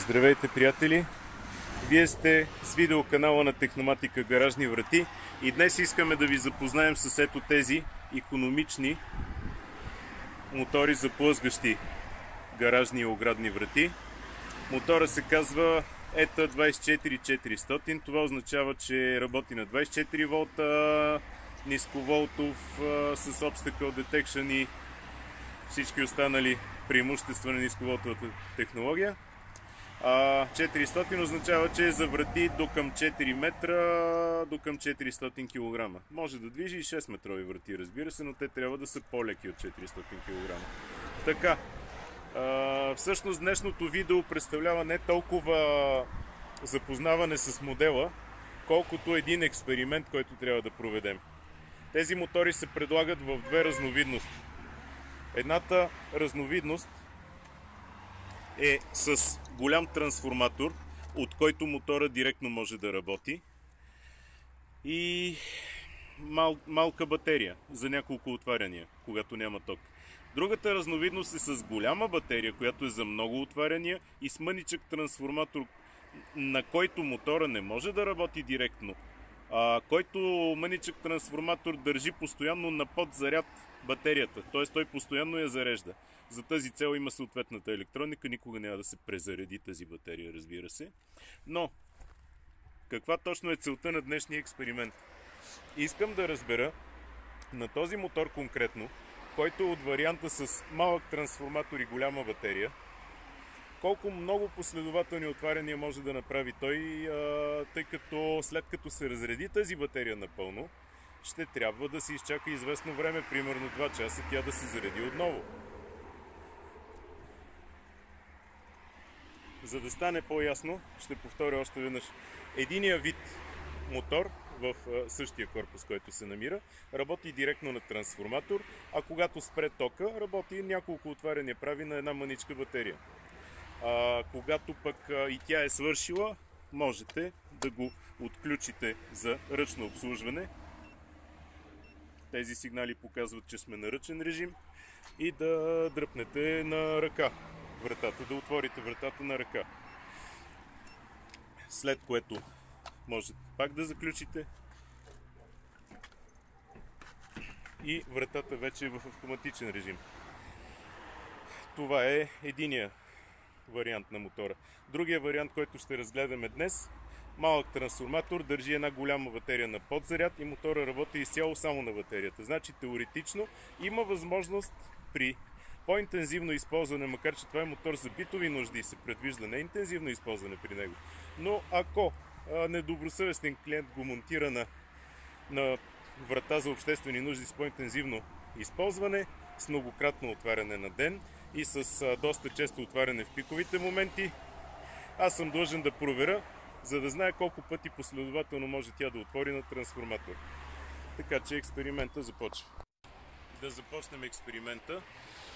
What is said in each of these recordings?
Здравейте, приятели! Вие сте с видеоканала на Техноматика Гаражни врати и днес искаме да ви запознаем с ето тези икономични мотори за плъзгащи гаражни и оградни врати. Мотора се казва ETA 24400. Това означава, че работи на 24 волта, нисковолтов, с Obstacle Detection и всички останали преимущества на нисковолтовата технология. 400 означава, че е за врати до към 4 метра, до към 400 кг. Може да движи и 6 метрови врати, разбира се, но те трябва да са по-леки от 400 кг. Така, всъщност днешното видео представлява не толкова запознаване с модела, колкото един експеримент, който трябва да проведем. Тези мотори се предлагат в две разновидности. Едната разновидност е с голям трансформатор, от който мотора директно може да работи, и малка батерия за няколко отваряния, когато няма ток. Другата разновидност е с голяма батерия, която е за много отваряния, и с мъничък трансформатор, на който мотора не може да работи директно, който мъничък трансформатор държи постоянно на подзаряд батерията, т.е. той постоянно я зарежда. За тази цел има съответната електроника, никога няма да се презареди тази батерия, разбира се. Но, каква точно е целта на днешния експеримент? Искам да разбера на този мотор конкретно, който е от варианта с малък трансформатор и голяма батерия, колко много последователни отваряния може да направи той, тъй като след като се разреди тази батерия напълно, ще трябва да се изчака известно време, примерно 2 часа, тя да се зареди отново. За да стане по-ясно, ще повторя още веднъж. Единия вид мотор в същия корпус, който се намира, работи директно на трансформатор, а когато спре тока, работи няколко отваряния прави на една мъничка батерия. Когато пък и тя е свършила, можете да го отключите за ръчно обслужване. Тези сигнали показват, че сме на ръчен режим, и да дръпнете на ръка вратата, да отворите вратата на ръка. След което можете пак да заключите и вратата вече е в автоматичен режим. Това е единия вариант на мотора. Другия вариант, който ще разгледаме днес: малък трансформатор, държи една голяма батерия на подзаряд и мотора работи изцяло само на батерията. Значи теоретично има възможност при по-интензивно използване, макар че това е мотор за битови нужди и се предвижда неинтензивно използване при него. Но ако недобросъвестен клиент го монтира на врата за обществени нужди с по-интензивно използване, с многократно отваряне на ден и с доста често отваряне в пиковите моменти, аз съм длъжен да проверя, за да знае колко пъти последователно може тя да отвори на трансформатор. Така че експеримента започва. Да започнем експеримента.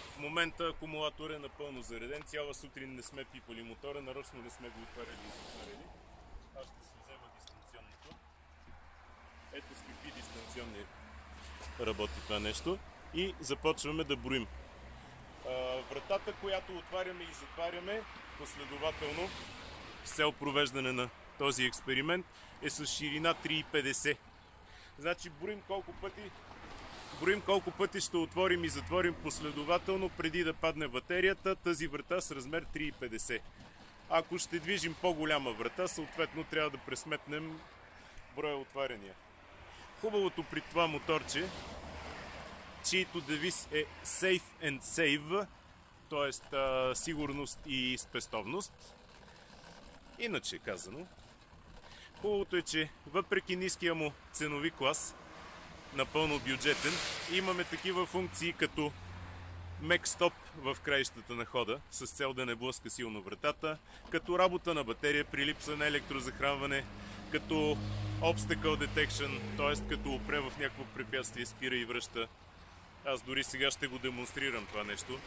В момента акумулатор е напълно зареден. Цяла сутрин не сме пипали мотора, нарочно не сме го отваряли и затваряли. Аз ще си взема дистанционното. Ето с какви дистанционни работи това нещо. И започваме да броим. Вратата, която отваряме и затваряме последователно с цел провеждане на този експеримент, е с ширина 3,50. Значи броим колко пъти ще отворим и затворим последователно преди да падне батерията тази врата с размер 3,50. Ако ще движим по-голяма врата, съответно трябва да пресметнем броя отваряния. Хубавото при това моторче, чието девиз е Safe and Save, т.е. сигурност и спестовност. Иначе казано, хубавото е, че въпреки ниския му ценови клас, напълно бюджетен, имаме такива функции като Mac Stop в краищата на хода, с цел да не блъска силно вратата, като работа на батерия при липса на електрозахранване, като Obstacle Detection, т.е. като опре в някакво препятствие, спира и връща. Аз дори сега ще го демонстрирам това нещо.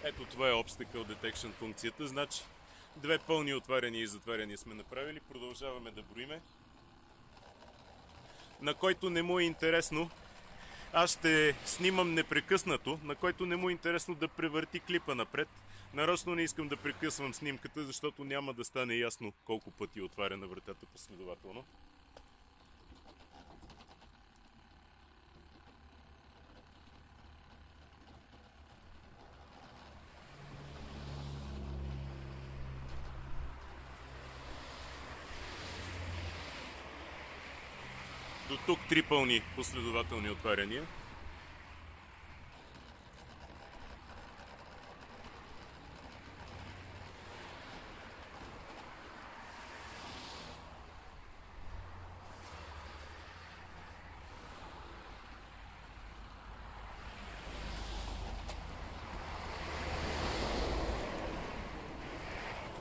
Ето това е Obstacle Detection функцията. Значи, 2 пълни отваряния и затваряния сме направили. Продължаваме да броиме. На който не му е интересно, Аз ще снимам непрекъснато, на който не му е интересно да превърти клипа напред. Нарочно не искам да прекъсвам снимката, защото няма да стане ясно колко пъти отваря на вратата последователно. До тук 3 пълни последователни отваряния.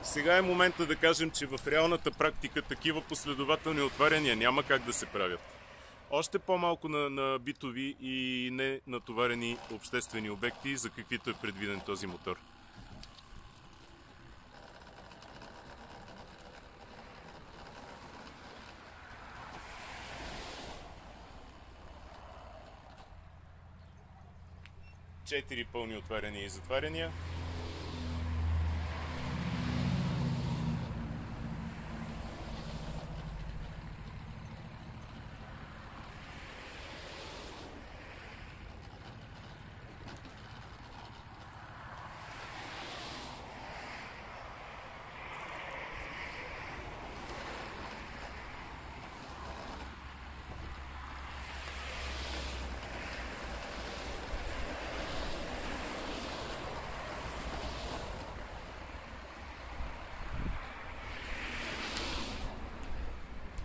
Сега е момента да кажем, че в реалната практика такива последователни отваряния няма как да се правят. Още по-малко на битови и не натоварени обществени обекти, за каквито е предвиден този мотор. Четири пълни отваряния и затваряния.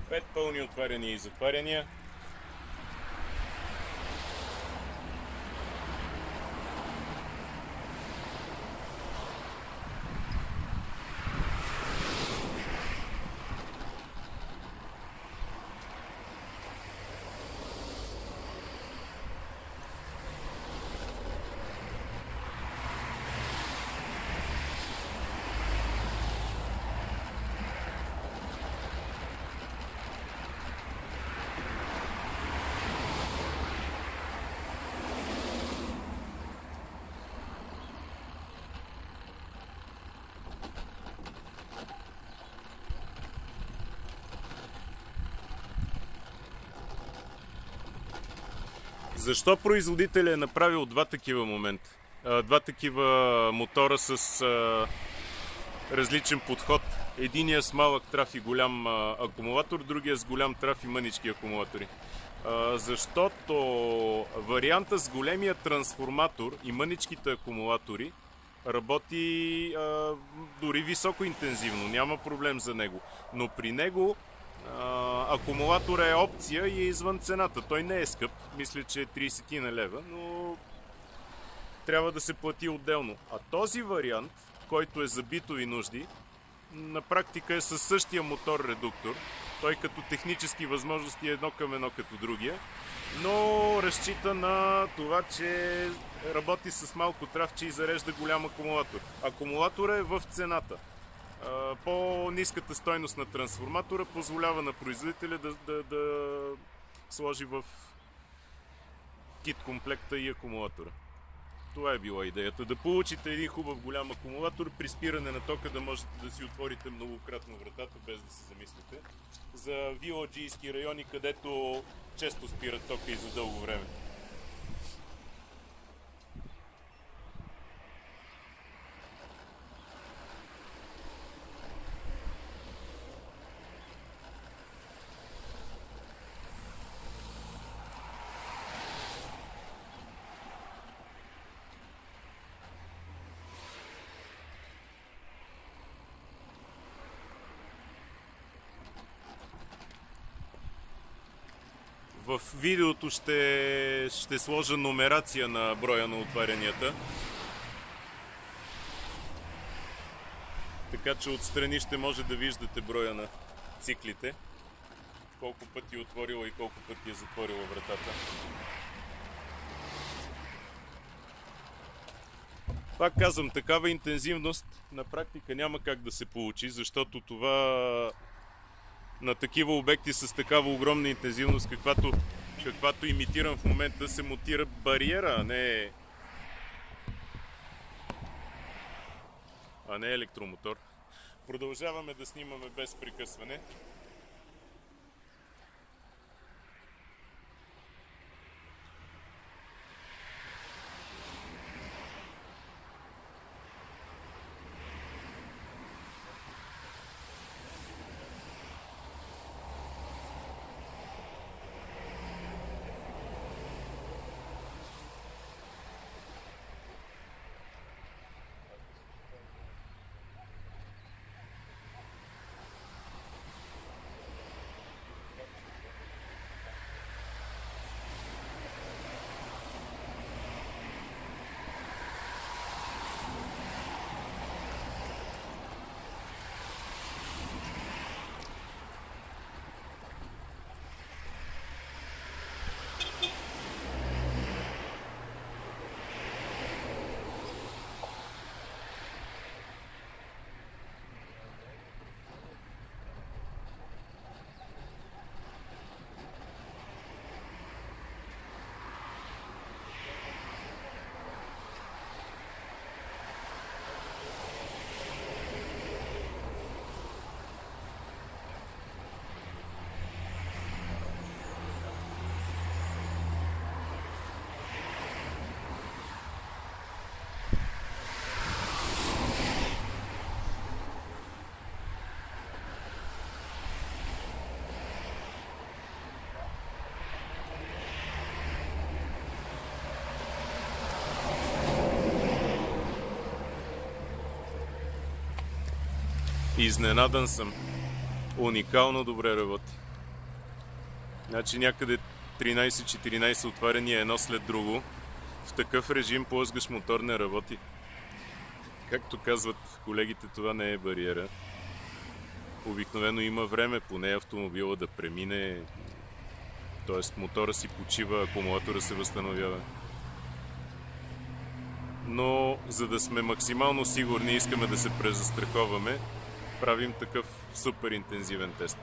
Пет пълни отваряния и затваряния. Защо производителят е направил два такива момента? Два такива мотора с различен подход. Единия с малък трав и голям акумулатор, другия с голям трав и мънички акумулатори. Защото варианта с големия трансформатор и мъничките акумулатори работи дори високо интензивно, няма проблем за него. Но при него акумулатора е опция и е извън цената. Той не е скъп, мисля, че е 30 на лева, но трябва да се плати отделно. А този вариант, който е за битови нужди, на практика е със същия мотор-редуктор. Той като технически възможности е едно към едно като другия, но разчита на това, че работи с малко травче и зарежда голям акумулатор. Акумулатора е в цената. По-ниската стойност на трансформатора позволява на производителя да сложи в кит комплекта и акумулатора. Това е била идеята. Да получите един хубав голям акумулатор, при спиране на тока да можете да си отворите многократно вратата, без да се замислите. За виладжийски райони, където често спират тока и за дълго време. В видеото ще сложа номерация на броя на отварянията. Така че отстрани ще може да виждате броя на циклите. Колко пъти е отворила и колко пъти е затворила вратата. Пак казвам, такава интензивност на практика няма как да се получи, защото това на такива обекти с такава огромна интензивност, каквато каквато имитирам в момента, се монтира бариера, а не електромотор. Продължаваме да снимаме без прекъсване. Изненадан съм. Уникално добре работи. Значи някъде 13-14 отваряния едно след друго. В такъв режим плъзгаш мотор не работи. Както казват колегите, това не е бариера. Обикновено има време поне автомобила да премине, т.е. мотора си почива, акумулатора се възстановява. Но за да сме максимално сигурни, искаме да се презастраховаме, правим такъв супер интензивен тест.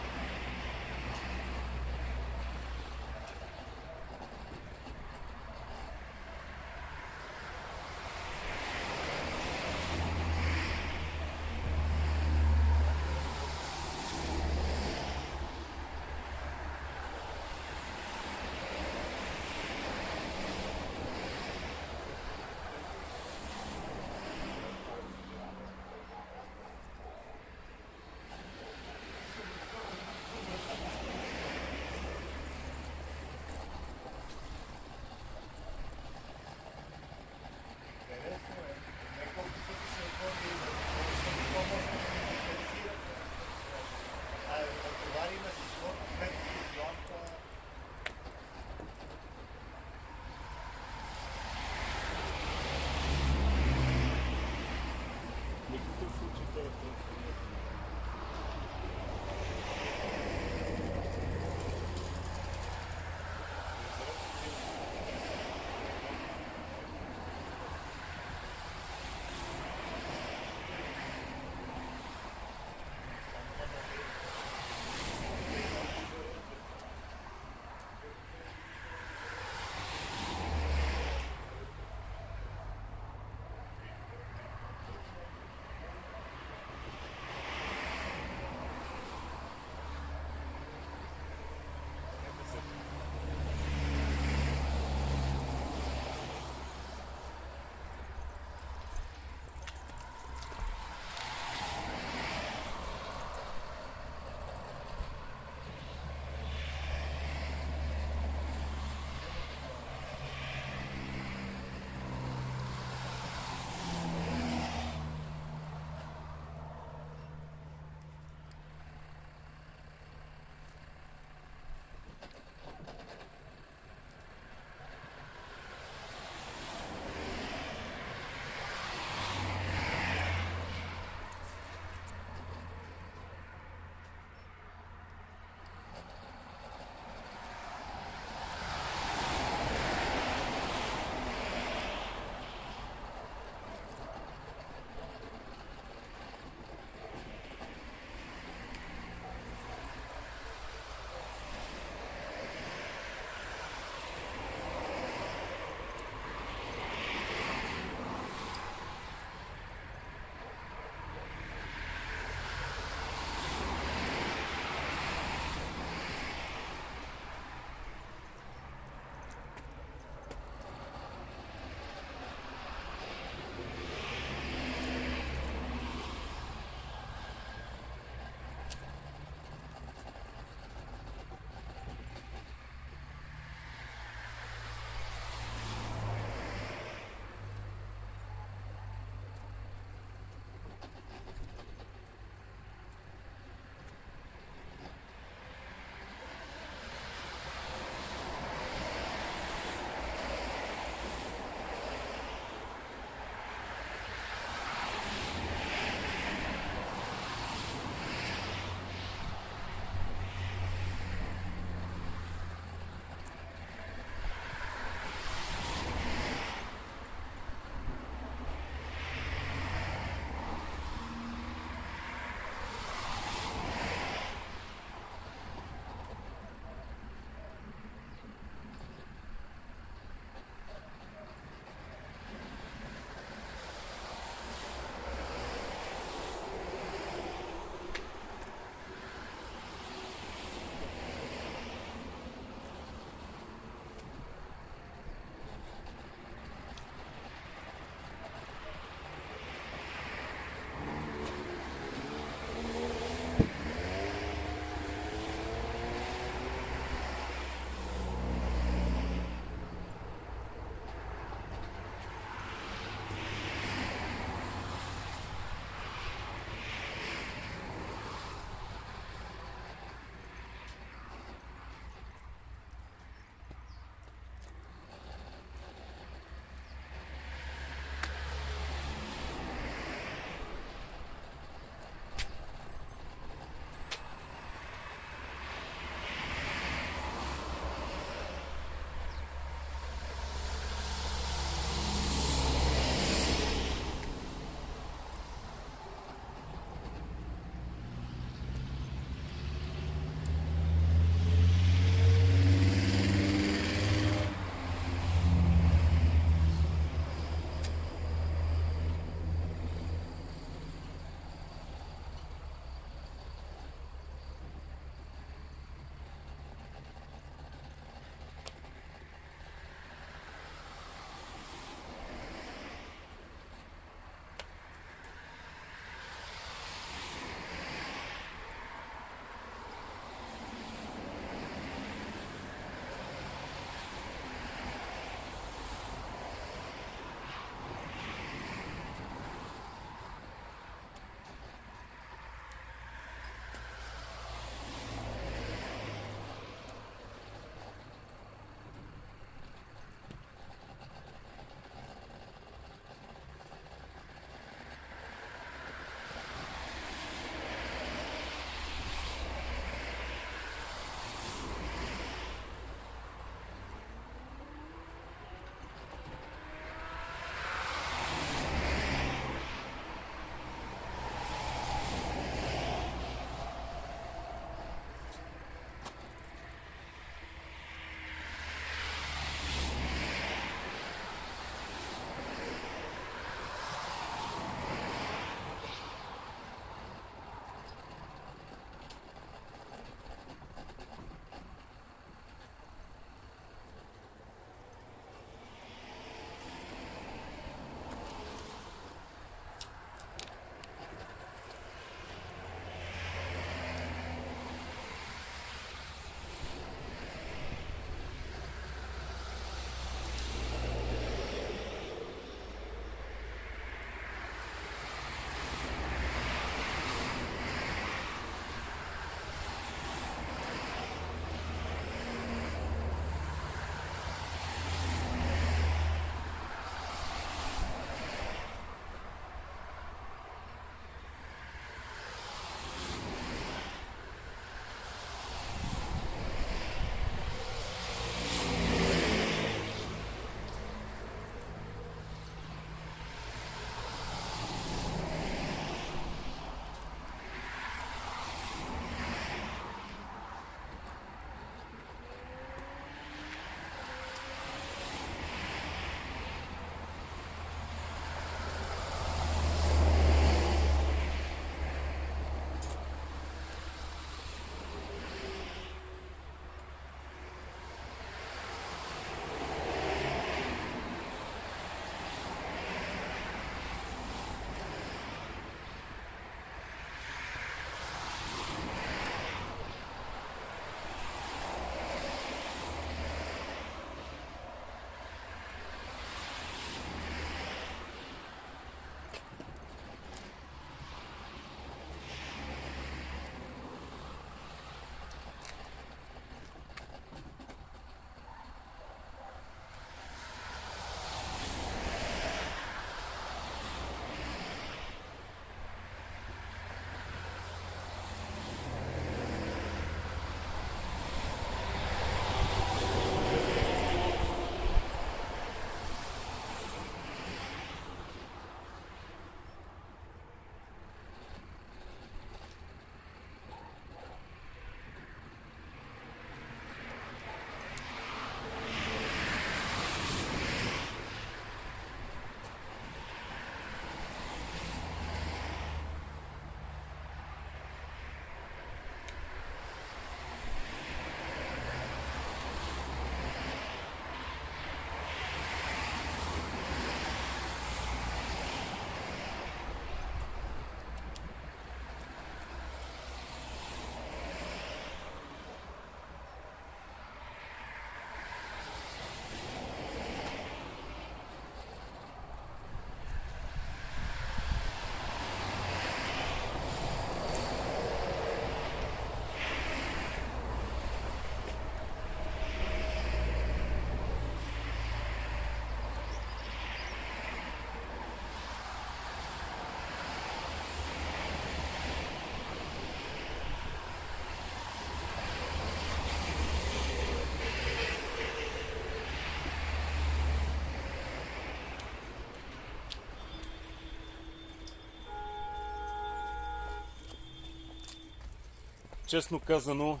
Честно казано,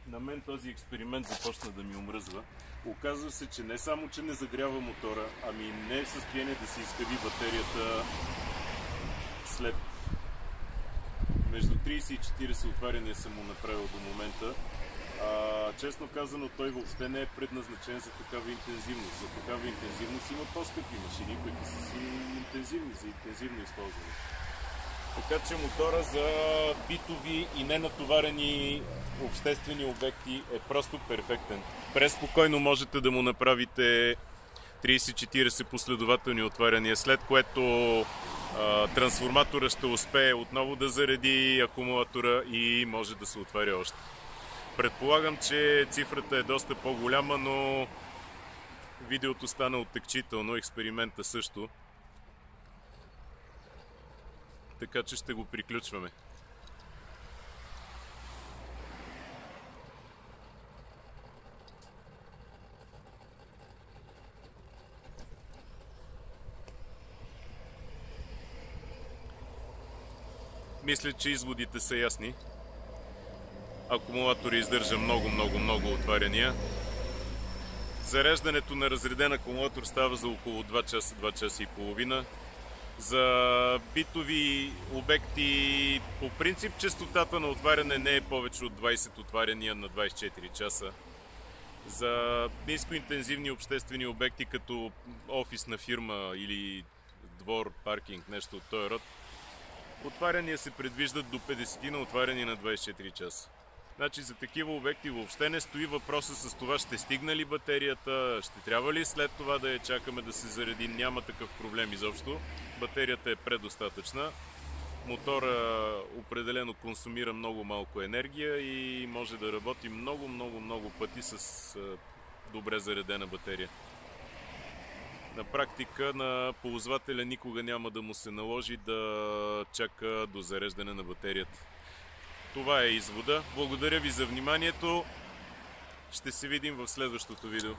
на мен този експеримент започна да ми омръзва. Оказва се, че не само, че не загрява мотора, ами не е в състояние да се изкави батерията след между 30 и 40 отваряния съм му направил до момента. Честно казано, той въобще не е предназначен за такава интензивност. За такава интензивност има по-скъпи машини, които са си интензивни, за интензивно използване. Така че мотора за битови и ненатоварени обществени обекти е просто перфектен. Преспокойно можете да му направите 30-40 последователни отваряния, след което трансформатора ще успее отново да зареди акумулатора и може да се отваря още. Предполагам, че цифрата е доста по-голяма, но видеото стана оттекчително, експеримента също. Така че ще го приключваме. Мисля, че изводите са ясни. Акумулатор издържа много отваряния. Зареждането на разреден акумулатор става за около 2 часа, 2 часа и половина. За битови обекти по принцип честотата на отваряне не е повече от 20 отваряния на 24 часа. За нискоинтензивни обществени обекти като офисна фирма или двор, паркинг, нещо от този род, отваряния се предвиждат до 50 на отваряния на 24 часа. Значи за такива обекти въобще не стои въпроса с това ще стигне ли батерията, ще трябва ли след това да я чакаме да се зареди, няма такъв проблем изобщо. Батерията е предостатъчна. Мотора определено консумира много малко енергия и може да работи много пъти с добре заредена батерия. На практика на ползвателя никога няма да му се наложи да чака до зареждане на батерията. Това е извода. Благодаря ви за вниманието. Ще се видим в следващото видео.